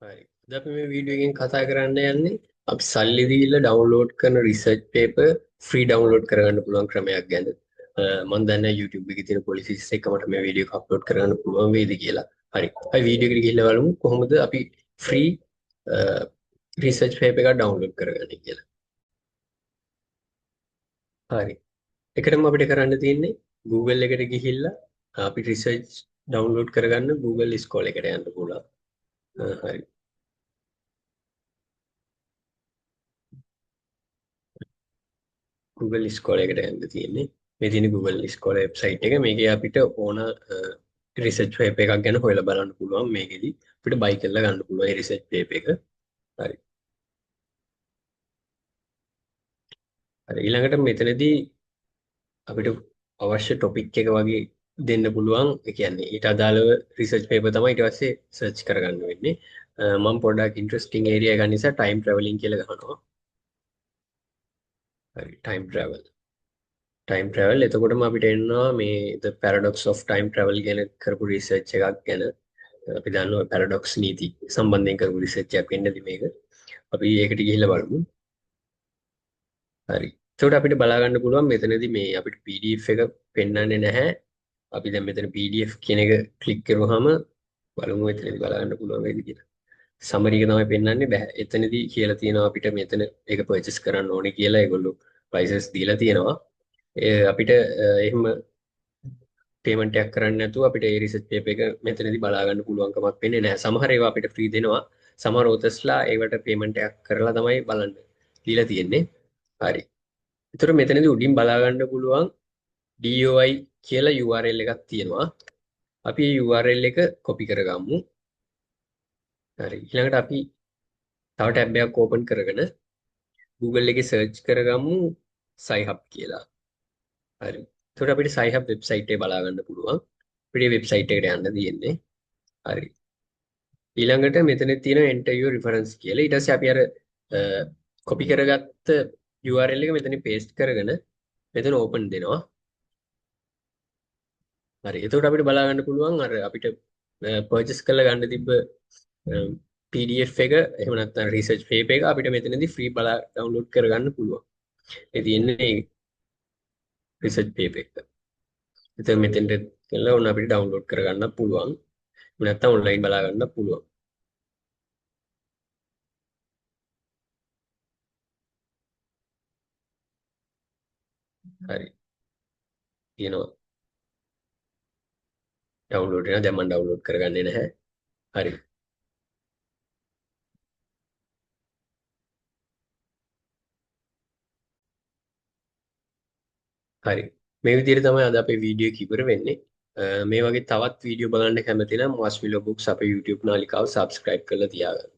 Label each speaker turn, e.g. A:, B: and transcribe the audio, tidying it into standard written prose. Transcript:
A: හරි. අද අපි මේ වීඩියෝ එකෙන් කතා කරන්න යන්නේ අපි සල්ලි දීලා ඩවුන්ලෝඩ් කරන රිසර්ච් පේපර් ෆ්‍රී ඩවුන්ලෝඩ් කරගන්න පුළුවන් ක්‍රමයක් ගැන. මම දන්නේ YouTube එකේ තියෙන පොලිසිස් එක මට මේ වීඩියෝ එක අප්ලෝඩ් කරගන්න පුළුවන් වේද කියලා. හරි. අපි වීඩියෝ එකට ගිහිල්ලා බලමු කොහොමද අපි ෆ්‍රී රිසර්ච් පේපර් එකක් ඩවුන්ලෝඩ් කරගන්නේ කියලා. හරි. එකටම අපිට කරන්න තියෙන්නේ Google එකට ගිහිල්ලා අපි රිසර්ච් ඩවුන්ලෝඩ් කරගන්න Google ස්කෝල එකට යන්න පුළුවන්. හරි. Google ස්කෝල එකට යන්න තියෙන්නේ. මේ තියෙන Google ස්කෝල වෙබ්සයිට් එක. මේකේ අපිට ඕන රිසර්ච් පේපර් එකක් ගැන හොයලා බලන්න පුළුවන්. මේකෙදි අපිට බයි කරලා ගන්න පුළුවන් මේ රිසර්ච් පේපර් එක. හරි. හරි. ඊළඟට මෙතනදී අපිට අවශ්‍ය ටොපික් එක වගේ දෙන්න පුළුවන්. ඒ කියන්නේ ඊට අදාළව රිසර්ච් පේපර් තමයි ඊට පස්සේ සර්ච් කරගන්න වෙන්නේ. මම පොඩ්ඩක් ඉන්ට්‍රස්ටිං ඒරියා එක නිසා ටයිම් ට්‍රැවලින් කියලා ගහනවා. හරි. Time travel. ටයිම් ට්‍රැවල් එතකොටම අපිට එන්නවා මේ the paradox of time travel ගැන කරපු රිසර්ච් එකක් ගැන. අපි දන්නවා පැරඩොක්ස් නීති සම්බන්ධයෙන් කරපු රිසර්ච් එකක් වෙන්නදී මේක. අපි ඒකට ගිහිල්ලා බලමු. හරි. එතකොට අපිට බලා ගන්න පුළුවන් මෙතනදී මේ අපිට PDF එක පෙන්වන්නේ නැහැ. අපි දැන් මෙතන PDF කියන එක ක්ලික් කරුවාම බලමු එතනදී බලා ගන්න පුළුවන් වේද කියලා. සමරි එක තමයි පෙන්වන්නේ බෑ. එතනදී කියලා තියෙනවා අපිට මෙතන ඒක පර්චේස් කරන්න ඕනේ කියලා ඒගොල්ලෝ ප්‍රයිසස් දීලා තියෙනවා. අපිට එහෙම පේමන්ට් එකක් කරන්න නැතුව අපිට ඒ රිසර්ච් පේපර් එක මෙතනදී බලා ගන්න පුළුවන්කමක් වෙන්නේ නැහැ. සමහර ඒවා අපිට ෆ්‍රී දෙනවා. සමහර ඔතස්ලා ඒවට පේමන්ට් එකක් කරලා තමයි බලන්න දීලා තියෙන්නේ. හරි. ඒතර මෙතනදී උඩින් බලා ගන්න පුළුවන් DOI කියලා URL එකක් තියෙනවා. අපි මේ URL එක කොපි කරගමු. හරි. ඊළඟට අපි තව ටැබ් එකක් ඕපන් කරගෙන Google එකේ සර්ච් කරගමු SciHub කියලා. හරි. එතකොට අපිට SciHub වෙබ්සයිට් එක බලා ගන්න පුළුවන්. අපිට මේ වෙබ්සයිට් එකට යන්න තියෙන්නේ. හරි. ඊළඟට මෙතන තියෙන enter your reference කියලා. ඊට පස්සේ අපි අර කොපි කරගත්ත URL එක මෙතන paste කරගෙන මෙතන open දෙනවා. හරි. එතකොට අපිට බලා ගන්න පුළුවන් අර අපිට purchase කරලා ගන්න තිබ්බ PDF එක එහෙම නැත්නම් research paper එක අපිට මෙතනදී free බලා download කරගන්න පුළුවන්. ඒ තියෙන්නේ research paper එක. එතන මෙතෙන්ට කියලා ඕන අපිට download කරගන්න පුළුවන්. නැත්නම් online බලා ගන්න පුළුවන්. හරි. තියෙනවා. download වෙනවා. දැන් මම download කරගන්නේ නැහැ. හරි. හරි. මේ විදිහට තමයි අද අපේ වීඩියෝ එක ඉවර වෙන්නේ. මේ වගේ තවත් වීඩියෝ බලන්න කැමති නම් Marshmallow Books අපේ YouTube නාලිකාව subscribe කරලා තියාගන්න.